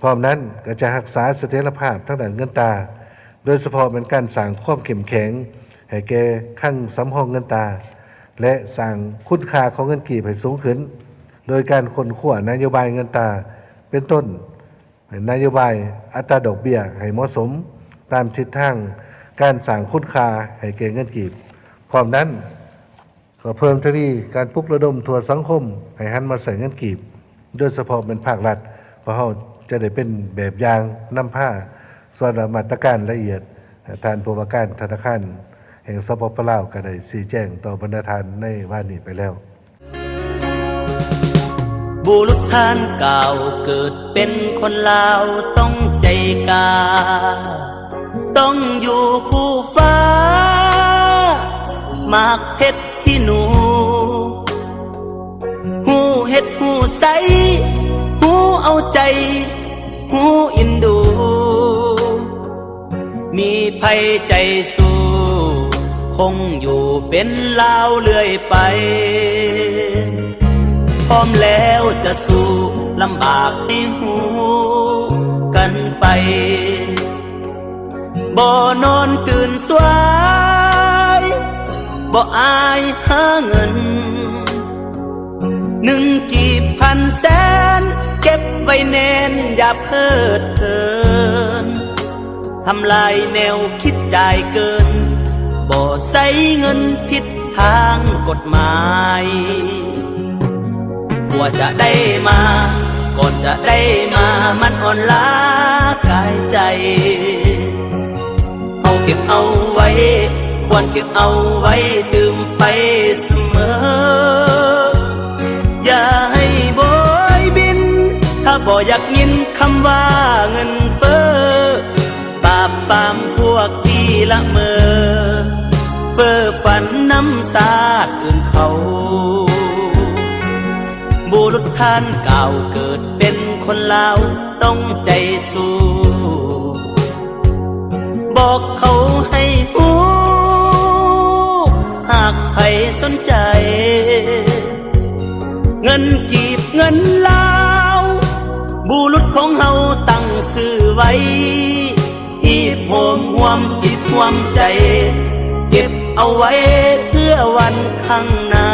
พร้อมนั้นก็จะรักษาเสถียรภาพทางด้านเงินตราโดยเฉพาะเป็นการสร้างความเข้มแข็งให้แก่คลังสำรองเงินตราและสร้างคุณค่าของเงินกีบให้สูงขึ้นโดยการค้นคว้านโยบายเงินตราเป็นต้นนโยบายอัตราดอกเบี้ยให้เหมาะสมตามทิศทางการสร้างคุณค่าให้แก่เงินกีบพร้อมนั้นก็เพิ่มทวีการปลุกระดมทั่วสังคมให้หันมาใส่เงินกีบโดยเฉพาะเป็นภาครัฐเพราะเขาจะได้เป็นแบบอย่างนำผ้าส่วนมาตรการละเอียดทานผู้ว่าการธนาคารแห่งสปป.ลาวก็ได้ชี้แจงต่อบรรดาทานในวันนี้ไปแล้วบุรุษท่านเก่าเกิดเป็นคนลาวต้องใจกล้าต้องอยู่คู่ฟ้ามากเพชรที่หนูหูเฮ็ดหูใสหูเอาใจหูอินดูมีภัยใจสู้คงอยู่เป็นลาวเรื่อยไปพร้อมแล้วจะสู้ลำบากให้หูกันไปบ่นอนตื่นสวยบ่อายหาเงิน1 กีบพันแสนเก็บไว้แน่นอย่าเพิดเพลินทำลายแนวคิดจ่ายเกินบ่ใส่เงินผิดทางกฎหมายกว่าจะได้มาก่อนจะได้มามันอ่อนล้ากายใจเอาเก็บเอาไว้ควรเก็บเอาไว้ดื่มไปเสมออย่าให้โบยบินถ้าบ่อยากยินคำว่าเงินเฟ้อปราบปรามพวกที่ละเมอเฟ้อฝันน้ำสาดอื่นเขาบุรุษท่านเก่าเกิดเป็นคนลาวต้องใจสู้บอกเขาให้หูหากใครสนใจเงินกีบเงินลาวบุรุษของเฮาตั้งชื่อไว้หีบโหมห่วมจิตห่วมใจเก็บเอาไว้เพื่อวันข้างหน้า